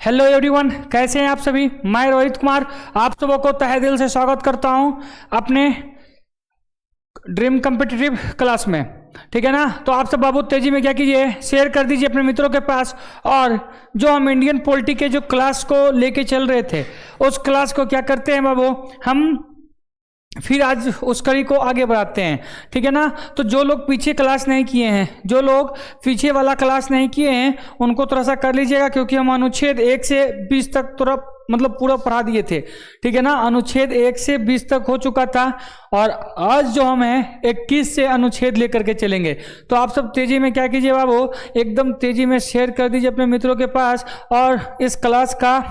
Hello everyone, कैसे हैं आप सभी। मैं रोहित कुमार आप सबों को तहे दिल से स्वागत करता हूं अपने ड्रीम कॉम्पिटिटिव क्लास में। ठीक है ना। तो आप सब बाबू तेजी में क्या कीजिए, शेयर कर दीजिए अपने मित्रों के पास। और जो हम इंडियन पॉलिटी के जो क्लास को लेके चल रहे थे उस क्लास को क्या करते हैं बाबू, हम फिर आज उस कड़ी को आगे बढ़ाते हैं। ठीक है ना। तो जो लोग पीछे क्लास नहीं किए हैं, जो लोग पीछे वाला क्लास नहीं किए हैं, उनको थोड़ा सा कर लीजिएगा, क्योंकि हम अनुच्छेद 1 से 20 तक थोड़ा पूरा पढ़ा दिए थे। ठीक है ना। अनुच्छेद 1 से 20 तक हो चुका था और आज जो हम हैं 21 से अनुच्छेद लेकर के चलेंगे। तो आप सब तेजी में क्या कीजिए बाबू, एकदम तेजी में शेयर कर दीजिए अपने मित्रों के पास और इस क्लास का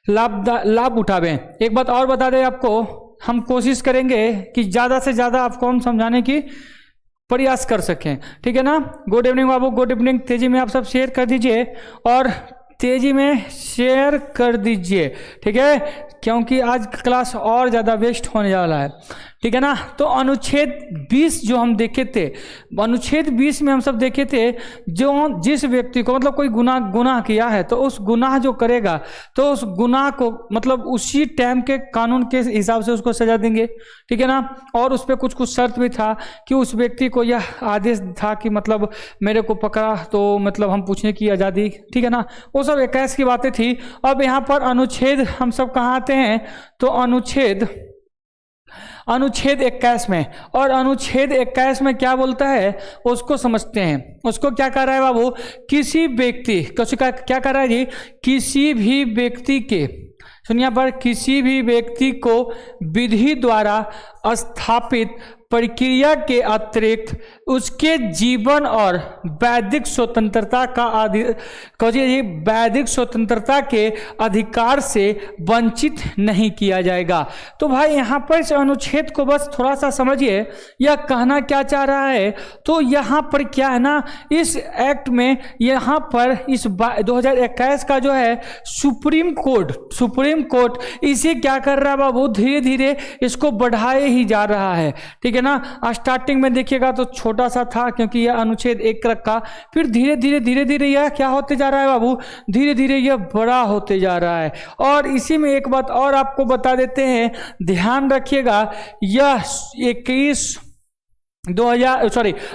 लाभ उठावें। एक बात और बता दें आपको, हम कोशिश करेंगे कि ज़्यादा से ज़्यादा आपको हम समझाने की प्रयास कर सकें। ठीक है ना। गुड इवनिंग बाबू, गुड इवनिंग। तेजी में आप सब शेयर कर दीजिए और तेजी में शेयर कर दीजिए। ठीक है, क्योंकि आज क्लास और ज़्यादा वेस्ट होने वाला है। ठीक है ना। तो अनुच्छेद 20 जो हम देखे थे, अनुच्छेद 20 में हम सब देखे थे, जो जिस व्यक्ति को कोई गुनाह किया है तो उस गुनाह जो करेगा तो उस गुनाह को उसी टाइम के कानून के हिसाब से उसको सजा देंगे। ठीक है ना। और उस पर कुछ शर्त भी था कि उस व्यक्ति को यह आदेश था कि मेरे को पकड़ा तो हम पूछने की आज़ादी। ठीक है ना। वो सब 21 की बातें थी। अब यहाँ पर अनुच्छेद हम सब कहाँ आते हैं, तो अनुच्छेद 21 में। और अनुच्छेद 21 में क्या बोलता है उसको समझते हैं। उसको क्या कर रहा है बाबू, किसी व्यक्ति क्या कर रहा है जी, किसी भी व्यक्ति के, सुनिए पर, किसी भी व्यक्ति को विधि द्वारा स्थापित प्रक्रिया के अतिरिक्त उसके जीवन और वैधिक स्वतंत्रता के अधिकार से वंचित नहीं किया जाएगा। तो भाई यहाँ पर इस अनुच्छेद को बस थोड़ा सा समझिए, यह कहना क्या चाह रहा है। तो यहाँ पर क्या है ना, इस एक्ट में यहाँ पर इस 2021 का जो है सुप्रीम कोर्ट इसे क्या कर रहा है बाबू, धीरे धीरे इसको बढ़ाए ही जा रहा है। ठीक है ना। स्टार्टिंग में देखिएगा तो छोटा सा था, क्योंकि यह अनुच्छेद 1 रखा, फिर धीरे धीरे यह क्या होते जा रहा है बाबू, धीरे धीरे यह बड़ा होते जा रहा है। और इसी में एक बात और आपको बता देते हैं, ध्यान रखिएगा, यह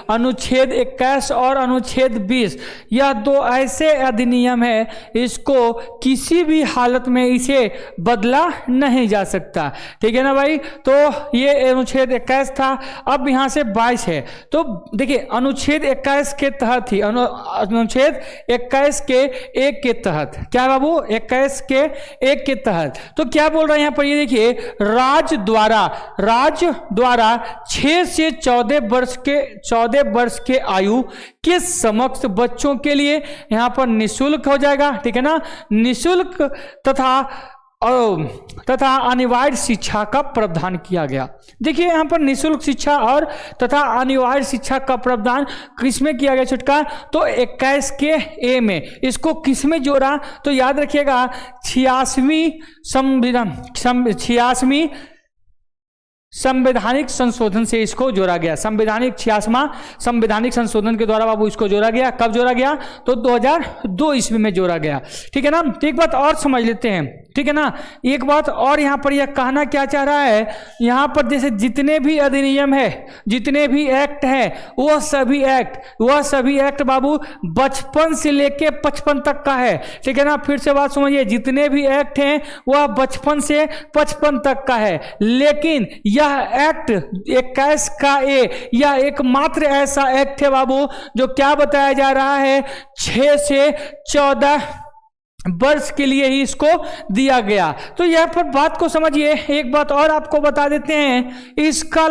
अनुच्छेद 21 और अनुच्छेद 20 यह दो ऐसे अधिनियम है, इसको किसी भी हालत में इसे बदला नहीं जा सकता। ठीक है ना भाई। तो ये अनुच्छेद 21 था, अब यहाँ से 22 है। तो देखिए अनुच्छेद 21 के तहत ही, अनुच्छेद 21 के 1 के तहत क्या है बाबू, 21 के 1 के तहत तो क्या बोल रहा है यहाँ पर, ये देखिए, राज्य द्वारा 6 से 14 वर्ष के आयु के समक्ष बच्चों के लिए यहाँ पर निःशुल्क हो जाएगा। ठीक है ना। निःशुल्क तथा अनिवार्य शिक्षा का प्रावधान किया गया। देखिए यहाँ पर निःशुल्क शिक्षा और तथा अनिवार्य शिक्षा का प्रावधान किसमें किया गया छुटका, तो 21 के ए में। इसको किसमें जोड़ा, तो याद रखिएगा 86वीं संवैधानिक संशोधन से इसको जोड़ा गया। 86वां संवैधानिक संशोधन के द्वारा बाबू इसको जोड़ा गया। कब जोड़ा गया, तो 2002 ईस्वी में जोड़ा गया। ठीक है ना। तो एक बात और समझ लेते हैं। ठीक है ना। एक बात और यहाँ पर यह कहना क्या चाह रहा है, यहाँ पर जैसे जितने भी अधिनियम है, जितने भी एक्ट है, वह सभी एक्ट बाबू 55 से लेके 55 तक का है। ठीक है ना। फिर से बात समझिए, जितने भी एक्ट हैं वह 55 से 55 तक का है। लेकिन यह एक्ट 21 का ए, यह एकमात्र ऐसा एक्ट है बाबू जो क्या बताया जा रहा है, 6 से 14 वर्ष के लिए ही इसको दिया गया। तो यह पर बात को समझिए। एक बात और आपको बता देते हैं, इसका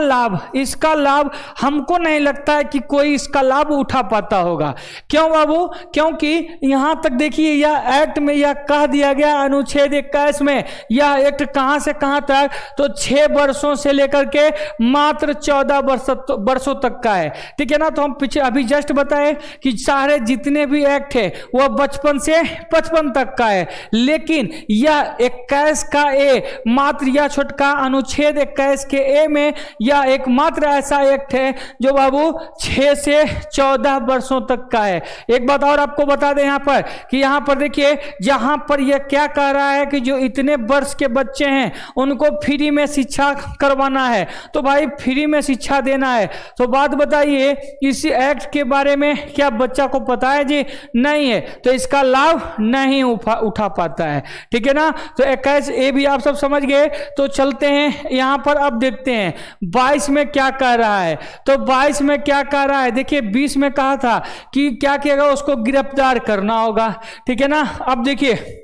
लाभ हमको नहीं लगता है कि कोई इसका लाभ उठा पाता होगा। क्यों बाबू, क्योंकि यहां तक देखिए, यह एक्ट में यह कह दिया गया अनुच्छेद 21 में, यह एक्ट कहां से कहां तक, तो 6 वर्षों से लेकर के मात्र 14 वर्षों तक का है। ठीक है ना। तो हम पीछे अभी जस्ट बताए कि सारे जितने भी एक्ट है वह 55 से 55 तक तक का है। लेकिन यह 21 का ए, मात्र यह छोटका अनुच्छेद 21 के ए में यह एकमात्र ऐसा एक्ट है जो बाबू 6 से 14 वर्षों तक का है। एक बात और आपको बता दें यहां पर कि यहां पर देखिए, जहां पर यह क्या कह रहा है कि जो इतने वर्ष के बच्चे हैं उनको फ्री में शिक्षा करवाना है, तो भाई फ्री में शिक्षा देना है। तो बात बताइए, इस एक्ट के बारे में क्या बच्चा को पता है जी? नहीं है, तो इसका लाभ नहीं उठा पाता है। ठीक है ना। तो 21 ए भी आप सब समझ गए। तो चलते हैं यहां पर, अब देखते हैं 22 में क्या कह रहा है। तो 22 में क्या कह रहा है, देखिए 20 में कहा था कि क्या किएगा, उसको गिरफ्तार करना होगा। ठीक है ना। अब देखिए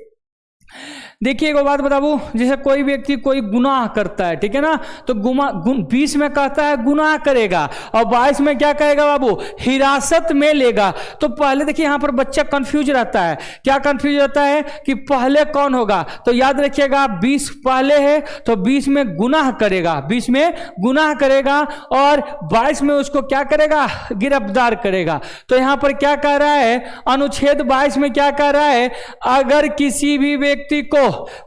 एक बात बताऊं, जैसे कोई व्यक्ति कोई गुनाह करता है, ठीक है ना, तो 20 में कहता है गुनाह करेगा और 22 में क्या कहेगा बाबू, हिरासत में लेगा। तो पहले देखिए यहां पर बच्चा कंफ्यूज रहता है। क्या कंफ्यूज रहता है कि पहले कौन होगा? तो याद रखिएगा 20 पहले है, तो 20 में गुनाह करेगा, 20 में गुनाह करेगा और 22 में उसको क्या करेगा, गिरफ्तार करेगा। तो यहां पर क्या कह रहा है, अनुच्छेद 22 में क्या कह रहा है, अगर किसी भी व्यक्ति को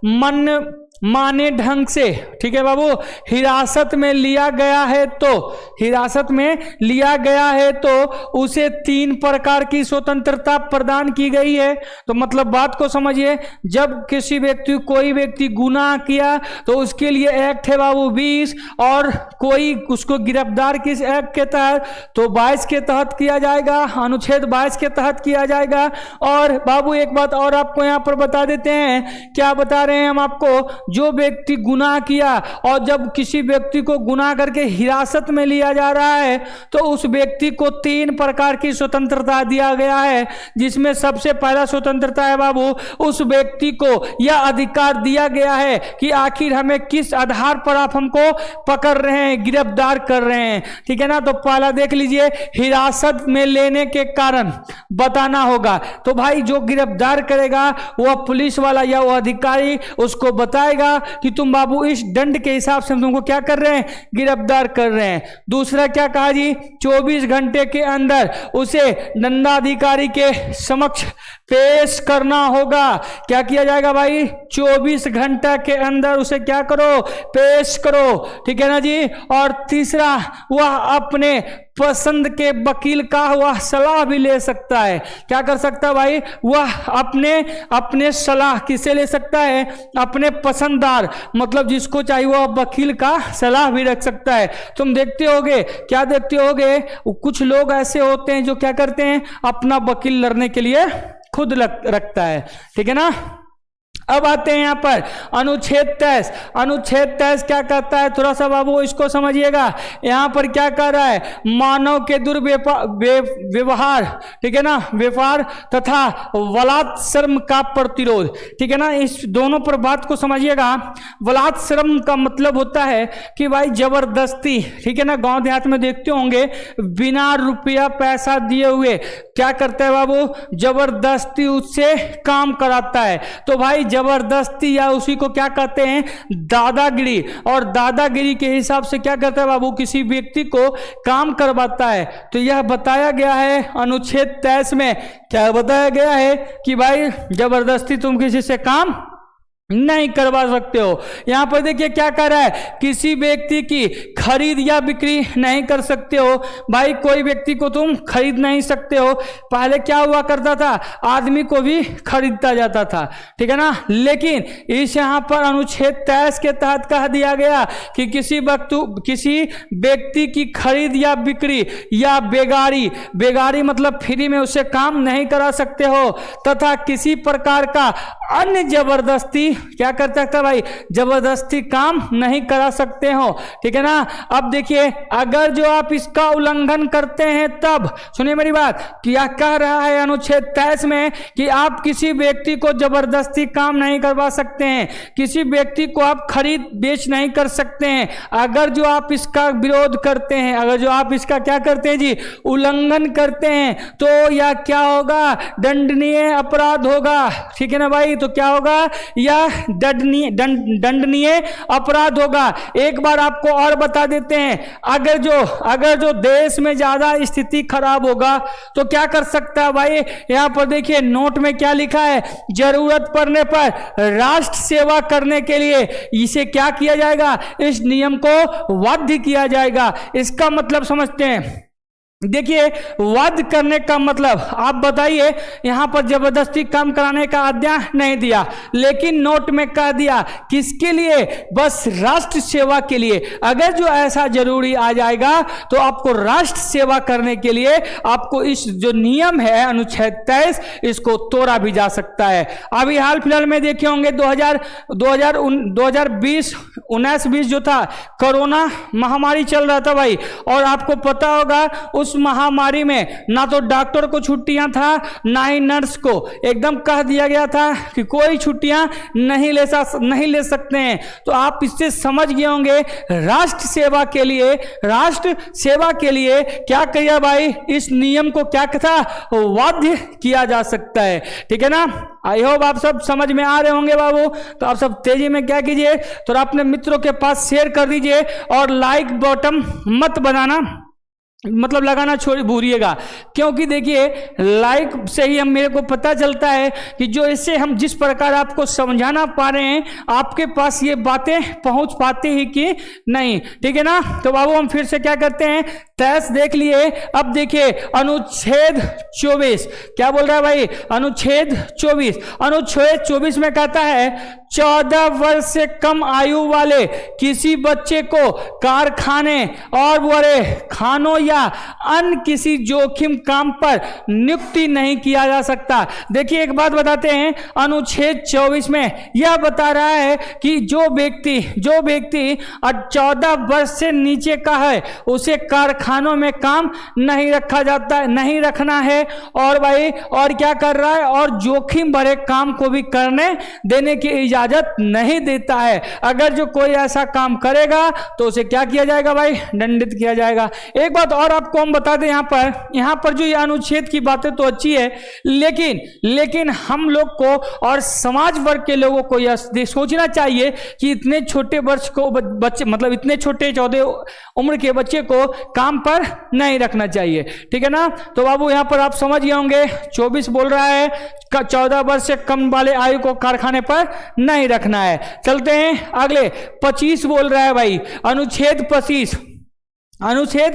मन माने ढंग से, ठीक है बाबू, हिरासत में लिया गया है, तो हिरासत में लिया गया है तो उसे 3 प्रकार की स्वतंत्रता प्रदान की गई है। तो मतलब बात को समझिए, जब किसी व्यक्ति कोई व्यक्ति गुनाह किया तो उसके लिए एक्ट है बाबू 20, और कोई उसको गिरफ्तार किस एक्ट के तहत, तो 22 के तहत किया जाएगा, अनुच्छेद 22 के तहत किया जाएगा। और बाबू एक बात और आपको यहां पर बता देते हैं, क्या बता रहे हैं हम आपको, जो व्यक्ति गुनाह किया और जब किसी व्यक्ति को गुनाह करके हिरासत में लिया जा रहा है तो उस व्यक्ति को 3 प्रकार की स्वतंत्रता दिया गया है, जिसमें सबसे पहला स्वतंत्रता है बाबू, उस व्यक्ति को यह अधिकार दिया गया है कि आखिर हमें किस आधार पर आप हमको पकड़ रहे हैं, गिरफ्तार कर रहे हैं। ठीक है ना। तो पहला देख लीजिए, हिरासत में लेने के कारण बताना होगा। तो भाई जो गिरफ्तार करेगा वह पुलिस वाला या वह अधिकारी उसको बताएगा कि तुम बाबू इस दंड के हिसाब से हम तुमको क्या कर रहे हैं, गिरफ्तार कर रहे हैं। दूसरा क्या कहा जी, 24 घंटे के अंदर उसे दंडाधिकारी के समक्ष पेश करना होगा। क्या किया जाएगा भाई, 24 घंटा के अंदर उसे क्या करो, पेश करो। ठीक है ना जी। और तीसरा, वह अपने पसंद के वकील का वह सलाह भी ले सकता है। क्या कर सकता है भाई, वह अपने सलाह किसे ले सकता है, अपने पसंददार, मतलब जिसको चाहिए वह वकील का सलाह भी रख सकता है। तुम देखते होगे, क्या देखते होगे, कुछ लोग ऐसे होते हैं जो क्या करते हैं, अपना वकील लड़ने के लिए खुद रखता है। ठीक है ना। अब आते हैं यहां पर अनुच्छेद 23। अनुच्छेद 23 क्या कहता है, थोड़ा सा बाबू इसको समझिएगा। यहां पर क्या कह रहा है, मानव के दुर्व्यवहार, ठीक है ना, व्यापार तथा बलात्श्रम का प्रतिरोध। ठीक है ना। इस दोनों पर बात को समझिएगा। बलात्श्रम का मतलब होता है कि भाई जबरदस्ती, ठीक है ना, गांव देहात में देखते होंगे बिना रुपया पैसा दिए हुए क्या करता है बाबू, जबरदस्ती उससे काम कराता है। तो भाई जबरदस्ती या उसी को क्या कहते हैं, दादागिरी। और दादागिरी के हिसाब से क्या करता है बाबू, किसी व्यक्ति को काम करवाता है। तो यह बताया गया है अनुच्छेद 23 में, क्या बताया गया है कि भाई जबरदस्ती तुम किसी से काम नहीं करवा सकते हो। यहां पर देखिए क्या कह रहा है, किसी व्यक्ति की खरीद या बिक्री नहीं कर सकते हो। भाई कोई व्यक्ति को तुम खरीद नहीं सकते हो। पहले क्या हुआ करता था, आदमी को भी खरीदता जाता था। ठीक है ना। लेकिन इस यहां पर अनुच्छेद 23 के तहत कह दिया गया कि किसी व्यक्ति की खरीद या बिक्री या बेगारी मतलब फ्री में उसे काम नहीं करा सकते हो, तथा किसी प्रकार का अन्य जबरदस्ती क्या कर सकता भाई, जबरदस्ती काम नहीं करा सकते हो। ठीक है ना। अब देखिए, अगर जो आप इसका उल्लंघन करते हैं, तब सुनिए मेरी बात, क्या कह रहा है अनुच्छेद 23 में कि आप किसी व्यक्ति को जबरदस्ती काम नहीं करवा सकते हैं, किसी व्यक्ति को आप खरीद बेच नहीं कर सकते हैं। अगर जो आप इसका विरोध करते हैं, अगर जो आप इसका क्या करते हैं जी, उल्लंघन करते हैं, तो यह क्या होगा, दंडनीय अपराध होगा। ठीक है ना भाई। तो क्या होगा, यह दंडनीय अपराध होगा। एक बार आपको और बता देते हैं, अगर जो देश में ज्यादा स्थिति खराब होगा तो क्या कर सकता है भाई, यहां पर देखिए नोट में क्या लिखा है, जरूरत पड़ने पर राष्ट्र सेवा करने के लिए इसे क्या किया जाएगा, इस नियम को बाध्य किया जाएगा। इसका मतलब समझते हैं। देखिए वाद करने का मतलब आप बताइए, यहां पर जबरदस्ती काम कराने का आज्ञा नहीं दिया, लेकिन नोट में कह दिया किसके लिए, बस राष्ट्र सेवा के लिए। अगर जो ऐसा जरूरी आ जाएगा तो आपको राष्ट्र सेवा करने के लिए आपको इस जो नियम है अनुच्छेद 23 इसको तोड़ा भी जा सकता है। अभी हाल फिलहाल में देखे होंगे 2019-20 जो था कोरोना महामारी चल रहा था भाई, और आपको पता होगा उस महामारी में ना तो डॉक्टर को छुट्टियां था ना ही नर्स को, एकदम कह दिया गया था कि कोई छुट्टियां नहीं ले सकते हैं। तो आप इससे समझ गए होंगे राष्ट्र सेवा के लिए क्या किया भाई, इस नियम को क्या था, बाध्य किया जा सकता है। ठीक है ना, आई होप आप सब समझ में आ रहे होंगे बाबू। तो आप सब तेजी में क्या कीजिए, तो अपने मित्रों के पास शेयर कर दीजिए और लाइक बटन मत लगाना भूलिएगा, क्योंकि देखिए लाइक से ही मेरे को पता चलता है कि जो इससे हम जिस प्रकार आपको समझाना पा रहे हैं आपके पास ये बातें पहुंच पाती ही कि नहीं। ठीक है ना, तो बाबू हम फिर से क्या करते हैं, 23 देख लिए। अब देखिए अनुच्छेद 24 क्या बोल रहा है भाई, अनुच्छेद 24 में कहता है 14 वर्ष से कम आयु वाले किसी बच्चे को कारखाने और बड़े खानों या अन्य किसी जोखिम काम पर नियुक्ति नहीं किया जा सकता। देखिए एक बात बताते हैं, अनुच्छेद 24 में यह बता रहा है कि जो व्यक्ति 14 वर्ष से नीचे का है उसे कारखानों में काम नहीं रखना है, और भाई और क्या कर रहा है, और जोखिम भरे काम को भी करने देने की इजाजत नहीं देता है। अगर जो कोई ऐसा काम करेगा तो उसे क्या किया जाएगा भाई, दंडित किया जाएगा। एक बात और आपको हम बता दें, यहाँ पर जो ये अनुच्छेद की बातें तो अच्छी है, लेकिन हम लोग को और समाज वर्ग के लोगों को यह सोचना चाहिए कि इतने छोटे वर्ष को बच्चे, मतलब इतने छोटे 14 उम्र के बच्चे को काम पर नहीं रखना चाहिए। ठीक है ना, तो बाबू यहाँ पर आप समझ गए होंगे 24 बोल रहा है 14 वर्ष से कम वाले आयु को कारखाने पर नहीं रखना है। चलते हैं अगले 25 बोल रहा है भाई, अनुच्छेद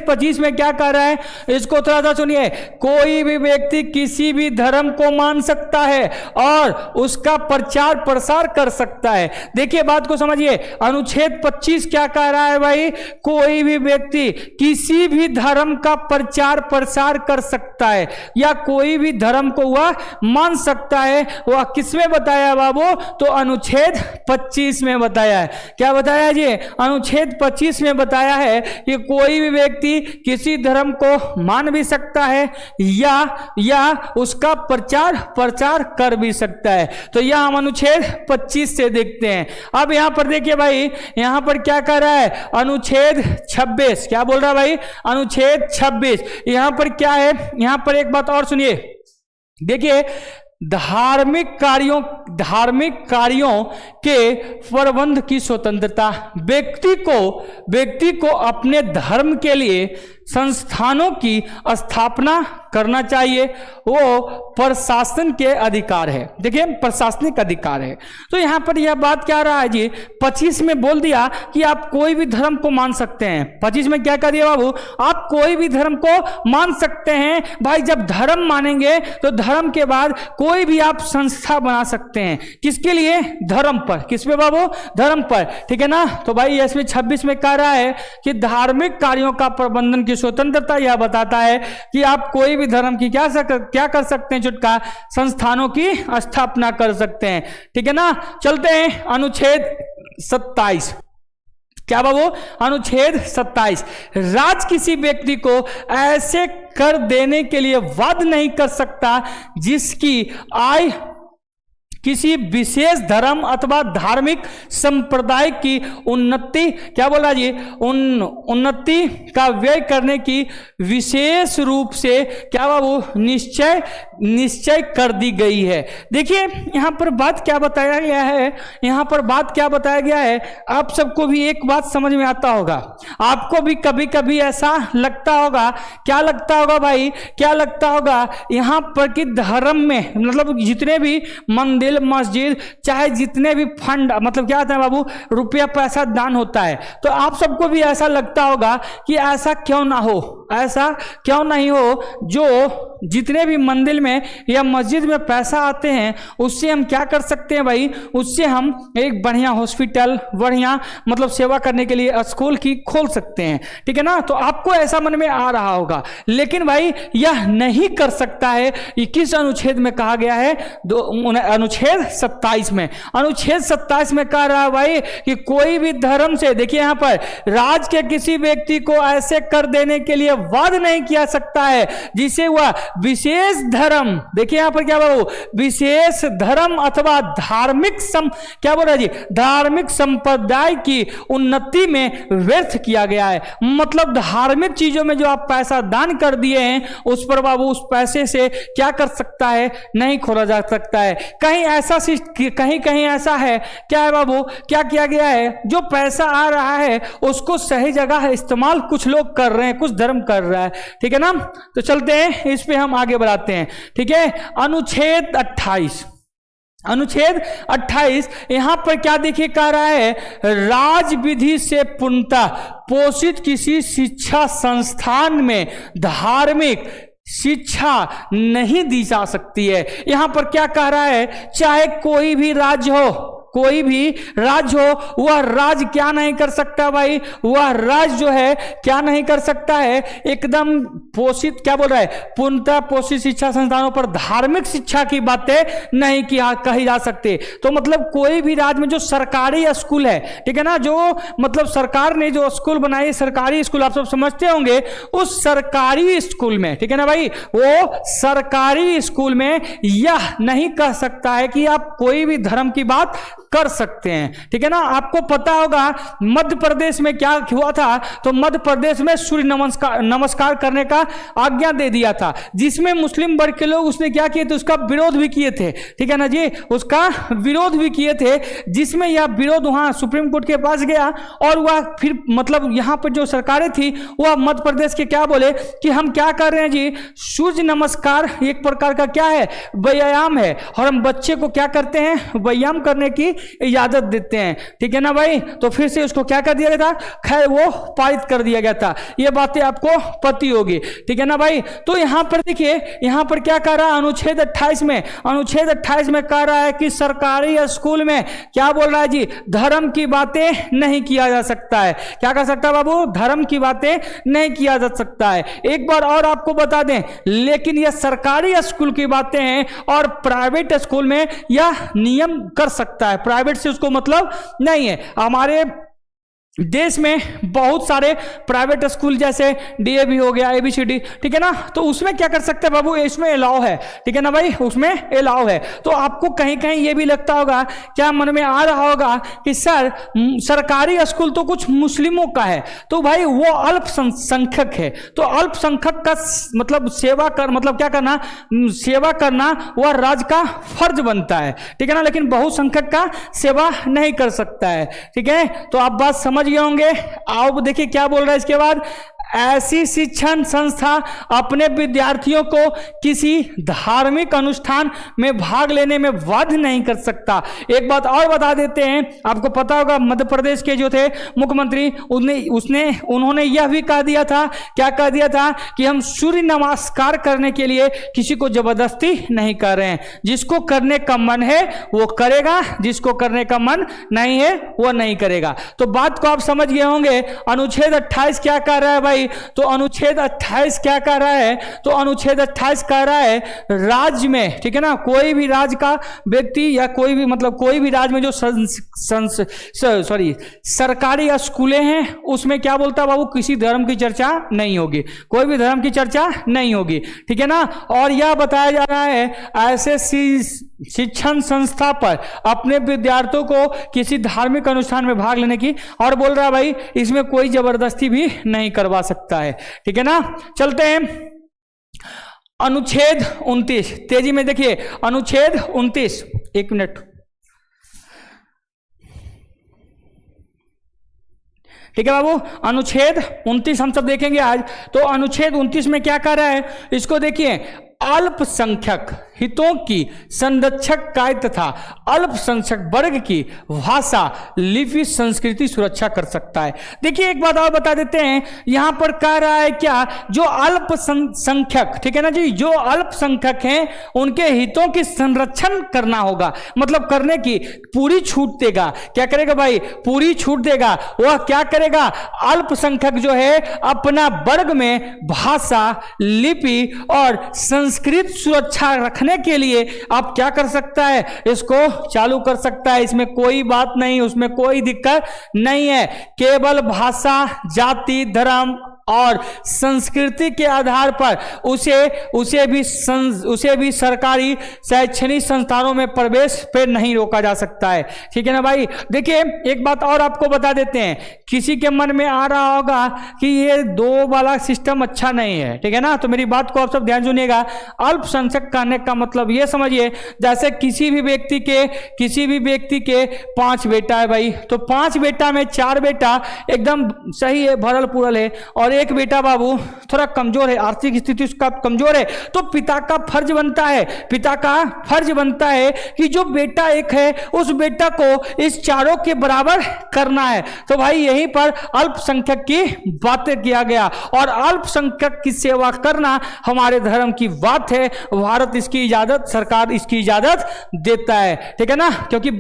25 में क्या कह रहा है, इसको थोड़ा सा सुनिए। कोई भी व्यक्ति किसी भी धर्म को मान सकता है और उसका प्रचार प्रसार कर सकता है। देखिए बात को समझिए, अनुच्छेद 25 क्या कह रहा है भाई, कोई भी व्यक्ति किसी भी धर्म का प्रचार प्रसार कर सकता है या कोई भी धर्म को वह मान सकता है। वह किसमें बताया बाबू, तो अनुच्छेद 25 में बताया है। क्या बताया जी, अनुच्छेद 25 में बताया है कि कोई भी व्यक्ति किसी धर्म को मान भी सकता है या उसका प्रचार कर भी सकता है। तो यह हम अनुच्छेद 25 से देखते हैं। अब यहां पर देखिए भाई, यहां पर क्या कह रहा है, अनुच्छेद 26 क्या बोल रहा है भाई, अनुच्छेद 26 यहां पर क्या है, यहां पर एक बात और सुनिए। देखिए धार्मिक कार्यों के प्रबंध की स्वतंत्रता, व्यक्ति को अपने धर्म के लिए संस्थानों की स्थापना करना चाहिए, वो प्रशासन के अधिकार है। देखिए प्रशासनिक अधिकार है। तो यहां पर यह बात क्या रहा है जी, 25 में बोल दिया कि आप कोई भी धर्म को मान सकते हैं। 25 में क्या कह दिया बाबू, आप कोई भी धर्म को मान सकते हैं। भाई जब धर्म मानेंगे तो धर्म के बाद कोई भी आप संस्था बना सकते हैं। किसके लिए, धर्म पर। किस पे बाबू, धर्म पर। ठीक है ना, तो भाई इसमें 26 में कह रहा है कि धार्मिक कार्यों का प्रबंधन की स्वतंत्रता यह बताता है कि आप कोई भी धर्म की क्या कर सकते हैं, चुटका संस्थानों की स्थापना कर सकते हैं। ठीक है ना, चलते हैं अनुच्छेद 27। क्या बाबू, अनुच्छेद 27, राज्य किसी व्यक्ति को ऐसे कर देने के लिए वाद नहीं कर सकता जिसकी आय किसी विशेष धर्म अथवा धार्मिक संप्रदाय की उन्नति, क्या बोला जी, उन्नति का व्यय करने की विशेष रूप से क्या बाबू निश्चय कर दी गई है। देखिए यहां पर बात क्या बताया गया है, यहां पर बात क्या बताया गया है, आप सबको भी एक बात समझ में आता होगा, आपको भी कभी कभी ऐसा लगता होगा, क्या लगता होगा भाई, क्या लगता होगा यहां पर कि धर्म में मतलब जितने भी मंदिर मस्जिद चाहे जितने भी फंड मतलब क्या होता है बाबू, रुपया पैसा दान होता है, तो आप सबको भी ऐसा लगता होगा कि ऐसा क्यों ना हो, ऐसा क्यों नहीं हो, जो जितने भी मंदिर में या मस्जिद में पैसा आते हैं उससे हम क्या कर सकते हैं भाई, उससे हम एक बढ़िया हॉस्पिटल, बढ़िया मतलब सेवा करने के लिए स्कूल की खोल सकते हैं, ठीक है ना। तो आपको ऐसा मन में आ रहा होगा, लेकिन भाई यह नहीं कर सकता है। ये किस अनुच्छेद में कहा गया है, अनुच्छेद 27 में, अनुच्छेद 27 में कह रहा है भाई कि कोई भी धर्म से, देखिए यहां पर, राज्य के किसी व्यक्ति को ऐसे कर देने के लिए वाद नहीं किया सकता है जिसे वह विशेष धर्म, देखिए यहां पर क्या बाबू, विशेष धर्म अथवा धार्मिक क्या बोल रहा है जी, धार्मिक संप्रदाय की उन्नति में व्यर्थ किया गया है। मतलब धार्मिक चीजों में जो आप पैसा दान कर दिए हैं उस पर बाबू उस पैसे से क्या कर सकता है, नहीं खोला जा सकता है। कहीं ऐसा कहीं ऐसा है, क्या है बाबू, क्या किया गया है, जो पैसा आ रहा है उसको सही जगह इस्तेमाल कुछ लोग कर रहे हैं, कुछ धर्म कर रहा है, ठीक है ना। तो चलते हैं इस पे हम आगे बढ़ाते हैं, ठीक है। अनुच्छेद 28, अनुच्छेद 28 यहां पर क्या देखिए कह रहा है, राज विधि से पूर्णतः पोषित किसी शिक्षा संस्थान में धार्मिक शिक्षा नहीं दी जा सकती है। यहां पर क्या कह रहा है, चाहे कोई भी राज्य हो, कोई भी राज्य हो, वह राज्य क्या नहीं कर सकता भाई, वह राज्य जो है क्या नहीं कर सकता है, एकदम पोषित, क्या बोल रहा है, पूर्णतः पोषित शिक्षा संस्थानों पर धार्मिक शिक्षा की बातें नहीं कही जा सकती। तो मतलब कोई भी राज्य में जो सरकारी स्कूल है, ठीक है ना, जो मतलब सरकार ने जो स्कूल बनाए, सरकारी स्कूल आप सब समझते होंगे, उस सरकारी स्कूल में, ठीक है ना भाई, वो सरकारी स्कूल में यह नहीं कह सकता है कि आप कोई भी धर्म की बात कर सकते हैं, ठीक है ना। आपको पता होगा मध्य प्रदेश में क्या हुआ था, तो मध्य प्रदेश में सूर्य नमस्कार करने का आज्ञा दे दिया था, जिसमें मुस्लिम वर्ग के लोग उसने क्या किए थे, उसका विरोध भी किए थे, ठीक है ना जी, उसका विरोध भी किए थे, जिसमें यह विरोध वहां सुप्रीम कोर्ट के पास गया और वह फिर मतलब यहां पर जो सरकारें थी वह मध्य प्रदेश के क्या बोले कि हम क्या कर रहे हैं जी, सूर्य नमस्कार एक प्रकार का क्या है, व्यायाम है, और हम बच्चे को क्या करते हैं, व्यायाम करने की इजाजत देते हैं, ठीक है ना भाई। तो फिर से उसको क्या कर दिया गया था, खैर वो पारित कर दिया गया था, ये बातें आपको पता होगी, ठीक है ना भाई। तो यहां पर देखिए, यहां पर क्या कह रहा है अनुच्छेद 28 में, अनुच्छेद 28 में कह रहा है कि सरकारी स्कूल में क्या बोल रहा है जी, धर्म की बातें नहीं किया जा सकता है। क्या कर सकता है बाबू, धर्म की बातें नहीं किया जा सकता है। एक बार और आपको बता दें, लेकिन यह सरकारी स्कूल की बातें हैं और प्राइवेट स्कूल में यह नियम कर सकता है, प्राइवेट से उसको मतलब नहीं है। हमारे देश में बहुत सारे प्राइवेट स्कूल जैसे डीएवी हो गया, एबीसीडी, ठीक है ना, तो उसमें क्या कर सकते हैं बाबू, इसमें अलाउ है, ठीक है ना भाई, उसमें अलाउ है। तो आपको कहीं कहीं ये भी लगता होगा, क्या मन में आ रहा होगा कि सर सरकारी स्कूल तो कुछ मुस्लिमों का है, तो भाई वो अल्पसंख्यक है, तो अल्पसंख्यक का मतलब सेवा कर मतलब क्या करना, सेवा करना वह राज्य का फर्ज बनता है, ठीक है ना, लेकिन बहुसंख्यक का सेवा नहीं कर सकता है, ठीक है। तो आप बात समझ गए होंगे। आओ देखिए क्या बोल रहा है इसके बाद, ऐसी शिक्षण संस्था अपने विद्यार्थियों को किसी धार्मिक अनुष्ठान में भाग लेने में बाध्य नहीं कर सकता। एक बात और बता देते हैं, आपको पता होगा मध्य प्रदेश के जो थे मुख्यमंत्री, उन्होंने यह भी कह दिया था, क्या कह दिया था कि हम सूर्य नमस्कार करने के लिए किसी को जबरदस्ती नहीं कर रहे हैं, जिसको करने का मन है वो करेगा, जिसको करने का मन नहीं है वो नहीं करेगा। तो बात को आप समझ गए होंगे। अनुच्छेद 28 क्या कह रहा है भाई, भाई, तो अनुच्छेद 28 क्या कह रहा है, तो अनुच्छेद 28 कह रहा है राज्य में, ठीक है ना, कोई भी राज्य का व्यक्ति या कोई भी मतलब कोई भी राज्य में जो सरकारी स्कूलें हैं उसमें क्या बोलता है बाबू, किसी धर्म की चर्चा नहीं होगी, कोई भी धर्म की चर्चा नहीं होगी, ठीक है ना। और यह बताया जा रहा है ऐसे शिक्षण संस्था पर अपने विद्यार्थियों को किसी धार्मिक अनुष्ठान में भाग लेने की, और बोल रहा है भाई इसमें कोई जबरदस्ती भी नहीं करवा सकता है, ठीक है ना। चलते हैं अनुच्छेद 29, तेजी में देखिए अनुच्छेद 29, एक मिनट, ठीक है बाबू। अनुच्छेद 29 हम सब देखेंगे आज। तो अनुच्छेद 29 में क्या कह रहा है, इसको देखिए, अल्पसंख्यक हितों की संरक्षक कार्य तथा अल्पसंख्यक वर्ग की भाषा, लिपि, संस्कृति सुरक्षा कर सकता है। देखिए एक बात और बता देते हैं, यहां पर कह रहा है क्या, जो अल्पसंख्यक, ठीक है ना जी, जो अल्पसंख्यक हैं उनके हितों की संरक्षण करना होगा, मतलब करने की पूरी छूट देगा। क्या करेगा भाई, पूरी छूट देगा। वह क्या करेगा, अल्पसंख्यक जो है अपना वर्ग में भाषा, लिपि और संस्कृत सुरक्षा रखने के लिए आप क्या कर सकता है, इसको चालू कर सकता है। इसमें कोई बात नहीं, उसमें कोई दिक्कत नहीं है। केवल भाषा, जाति, धर्म और संस्कृति के आधार पर उसे भी सरकारी शैक्षणिक संस्थानों में प्रवेश पे नहीं रोका जा सकता है, ठीक है ना भाई। देखिए एक बात और आपको बता देते हैं, किसी के मन में आ रहा होगा कि ये दो वाला सिस्टम अच्छा नहीं है, ठीक है ना, तो मेरी बात को आप सब ध्यान सुनिएगा। अल्पसंख्यक कहने का मतलब ये समझिए, जैसे किसी भी व्यक्ति के 5 बेटा है भाई, तो 5 बेटा में 4 बेटा एकदम सही है, भरल पूरल है, और एक बेटा बाबू थोड़ा कमजोर है, आर्थिक स्थिति उसका कमजोर है, तो पिता का फर्ज बनता है कि जो बेटा एक है उस बेटा को इस चारों के बराबर करना है। तो भाई यहीं पर अल्पसंख्यक की बातें किया गया, और अल्पसंख्यक की सेवा करना हमारे धर्म की बात है। भारत इसकी इजाजत, सरकार इसकी इजाजत देता है, ठीक है ना, क्योंकि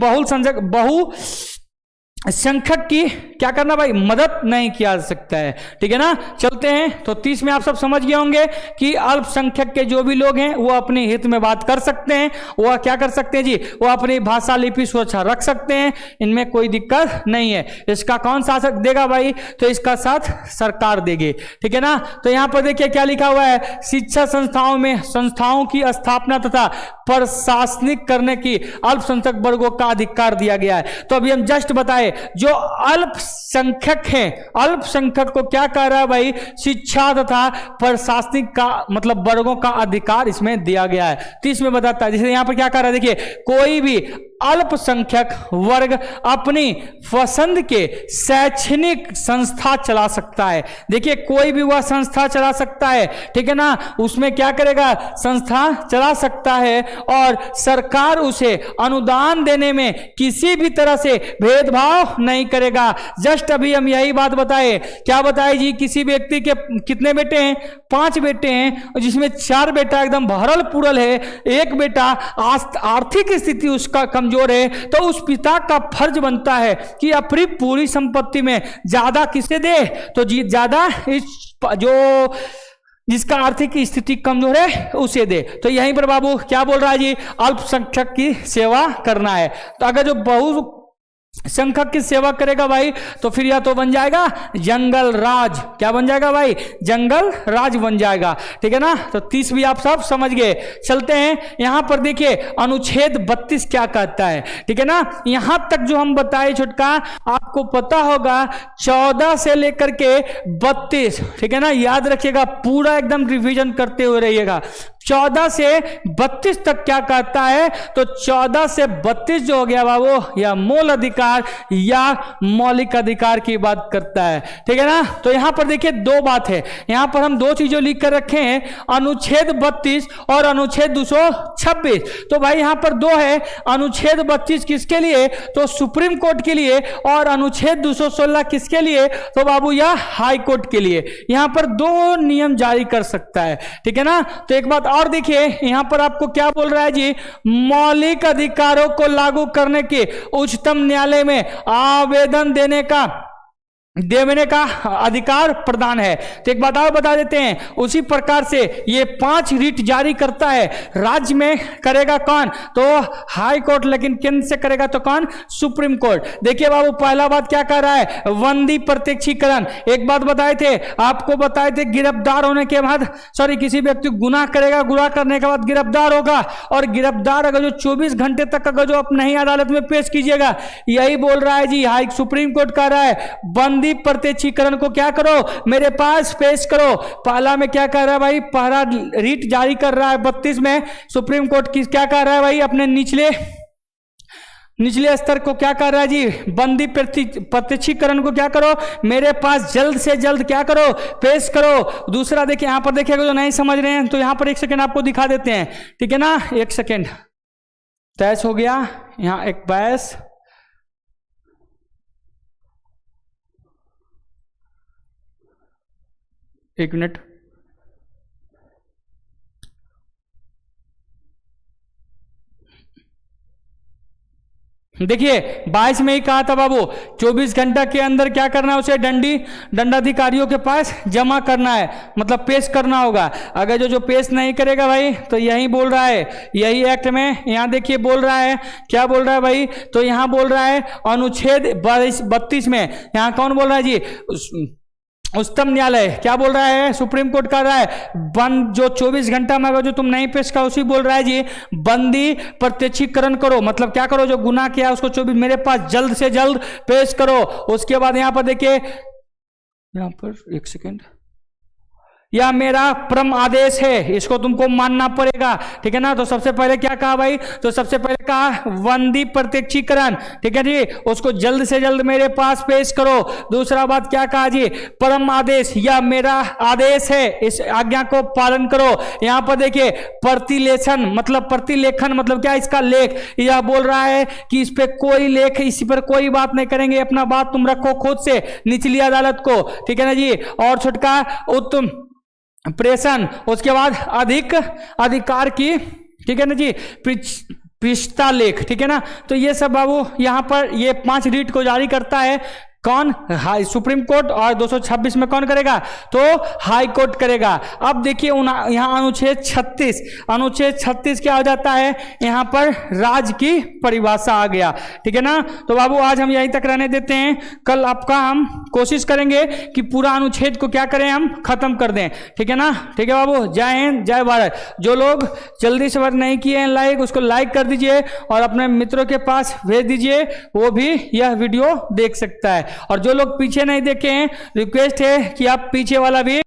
बहुसंख्यक की क्या करना भाई, मदद नहीं किया जा सकता है, ठीक है ना। चलते हैं, तो 30 में आप सब समझ गए होंगे कि अल्पसंख्यक के जो भी लोग हैं वो अपने हित में बात कर सकते हैं, वह क्या कर सकते हैं जी, वो अपनी भाषा, लिपि सुरक्षा रख सकते हैं, इनमें कोई दिक्कत नहीं है। इसका कौन शासक देगा भाई, तो इसका साथ सरकार देगी, ठीक है ना। तो यहां पर देखिए क्या लिखा हुआ है, शिक्षा संस्थाओं की स्थापना तथा प्रशासनिक करने की अल्पसंख्यक वर्गों का अधिकार दिया गया है। तो अभी हम जस्ट बताए, जो अल्पसंख्यक हैं, अल्पसंख्यक को क्या कह रहा है भाई, शिक्षा तथा प्रशासनिक का मतलब वर्गों का अधिकार इसमें दिया गया है। 30 में बताता है, जैसे यहां पर क्या कह रहा है, देखिए कोई भी अल्पसंख्यक वर्ग अपनी पसंद के शैक्षणिक संस्था चला सकता है। देखिए कोई भी वह संस्था चला सकता है, ठीक है ना, उसमें क्या करेगा, संस्था चला सकता है, और सरकार उसे अनुदान देने में किसी भी तरह से भेदभाव नहीं करेगा। जस्ट अभी हम यही बात बताए, क्या बताए जी, किसी व्यक्ति के कितने बेटे हैं, 5 बेटे हैं, जिसमें 4 बेटा एकदम भरल पूरल है, एक बेटा आर्थिक स्थिति उसका कमजोर है, तो उस पिता का फर्ज बनता है कि अपनी पूरी संपत्ति में ज्यादा किसे दे, तो ज्यादा जिसका आर्थिक स्थिति कमजोर है उसे दे। तो यहीं पर बाबू क्या बोल रहा है जी, अल्पसंख्यक की सेवा करना है। तो अगर जो बहुसंख्यक की सेवा करेगा भाई, तो फिर या तो बन जाएगा जंगल राज, क्या बन जाएगा भाई, जंगल राज बन जाएगा, ठीक है ना। तो 30 भी आप सब समझ गए। चलते हैं, यहां पर देखिए अनुच्छेद 32 क्या कहता है, ठीक है ना। यहां तक जो हम बताए छुटका, आपको पता होगा 14 से लेकर के 32, ठीक है ना, याद रखिएगा, पूरा एकदम रिवीजन करते हुए रहिएगा। 14 से 32 तक क्या कहता है, तो 14 से 32 जो हो गया बाबू, या मूल अधिकार या मौलिक अधिकार की बात करता है, ठीक है ना। तो यहां पर देखिए 2 बात है, यहां पर हम 2 चीजों लिख कर रखे हैं, अनुच्छेद 32 और अनुच्छेद 226। तो भाई यहां पर 2 है, अनुच्छेद 32 किसके लिए, तो सुप्रीम कोर्ट के लिए, और अनुच्छेद 216 किसके लिए, तो बाबू यह हाई कोर्ट के लिए। यहां पर 2 नियम जारी कर सकता है, ठीक है ना। तो एक बात और देखिए, यहां पर आपको क्या बोल रहा है जी, मौलिक अधिकारों को लागू करने के उच्चतम न्यायालय में आवेदन देने का देने का अधिकार प्रदान है। तो एक बात और बता देते हैं, उसी प्रकार से ये 5 रीट जारी करता है। राज्य में करेगा कौन? तो हाई कोर्ट, लेकिन केंद्र से करेगा तो कौन? Supreme court. देखिए बाबू, पहला बात क्या कर रहा है? बंदी प्रत्यक्षीकरण। एक बात बताए थे आपको, बताए थे गिरफ्तार होने के बाद, सॉरी, किसी व्यक्ति गुनाह करेगा, गुनाह करने के बाद गिरफ्तार होगा, और गिरफ्तार अगर जो 24 घंटे तक अगर जो अपने ही अदालत में पेश कीजिएगा, यही बोल रहा है जी हाई सुप्रीम कोर्ट कह रहा है, बंदी प्रत्यक्षीकरण को क्या करो? मेरे पास पेश करो। पहला में क्या कर रहा है भाई? पहला रीट जारी कर रहा है 32 में। सुप्रीम कोर्ट की क्या कर रहा है भाई? अपने निचले स्तर को क्या कर रहा है जी? बंदी प्रत्यक्षीकरण को क्या करो? मेरे पास जल्द से जल्द क्या करो? पेश करो। दूसरा देखिए, यहां पर देखिएगा, जो नहीं समझ रहे हैं तो यहां पर एक सेकेंड आपको दिखा देते हैं, ठीक है ना? एक सेकेंड, तैस हो गया यहां एक बहस। एक मिनट, देखिए 22 में ही कहा था बाबू, 24 घंटा के अंदर क्या करना है? उसे दंडाधिकारियों के पास जमा करना है, मतलब पेश करना होगा। अगर जो पेश नहीं करेगा भाई, तो यही बोल रहा है, यही एक्ट में यहां देखिए बोल रहा है, क्या बोल रहा है भाई? तो यहां बोल रहा है अनुच्छेद 32 में, यहां कौन बोल रहा है जी? उच्चतम न्यायालय क्या बोल रहा है? सुप्रीम कोर्ट कर रहा है बंद, जो 24 घंटा में अगर जो तुम नहीं पेश कर, उसी बोल रहा है जी बंदी प्रत्यक्षीकरण करो। मतलब क्या करो? जो गुनाह किया उसको 24 मेरे पास जल्द से जल्द पेश करो। उसके बाद यहां पर देखिए, यहां पर एक सेकेंड, यह मेरा परम आदेश है, इसको तुमको मानना पड़ेगा, ठीक है ना? तो सबसे पहले क्या कहा भाई? तो सबसे पहले कहा बंदी प्रत्यक्षीकरण, ठीक है जी, उसको जल्द से जल्द मेरे पास पेश करो। दूसरा बात क्या कहा जी? परम आदेश, यह मेरा आदेश है, इस आज्ञा को पालन करो। यहां पर देखिए प्रतिलेखन मतलब क्या? इसका लेख। यह बोल रहा है कि इस पे कोई लेख, इस पर कोई बात नहीं करेंगे, अपना बात तुम रखो खुद से निचली अदालत को, ठीक है ना जी? और छुटका उत्तम प्रेषण, उसके बाद अधिक अधिकार की, ठीक है ना जी, पृष्ठता लेख, ठीक है ना? तो ये सब बाबू यहां पर ये 5 रीट को जारी करता है कौन? High supreme court. और 226 में कौन करेगा? तो हाई कोर्ट करेगा। अब देखिए यहां अनुच्छेद 36 क्या हो जाता है? यहां पर राज्य की परिभाषा आ गया, ठीक है ना? तो बाबू आज हम यहीं तक रहने देते हैं, कल आपका हम कोशिश करेंगे कि पूरा अनुच्छेद को क्या करें, हम खत्म कर दें, ठीक है ना? ठीक है बाबू, जय हिंद जय भारत। जो लोग जल्दी से नहीं किए हैं लाइक, उसको लाइक कर दीजिए और अपने मित्रों के पास भेज दीजिए, वो भी यह वीडियो देख सकता है। और जो लोग पीछे नहीं देखे हैं, रिक्वेस्ट है कि आप पीछे वाला भी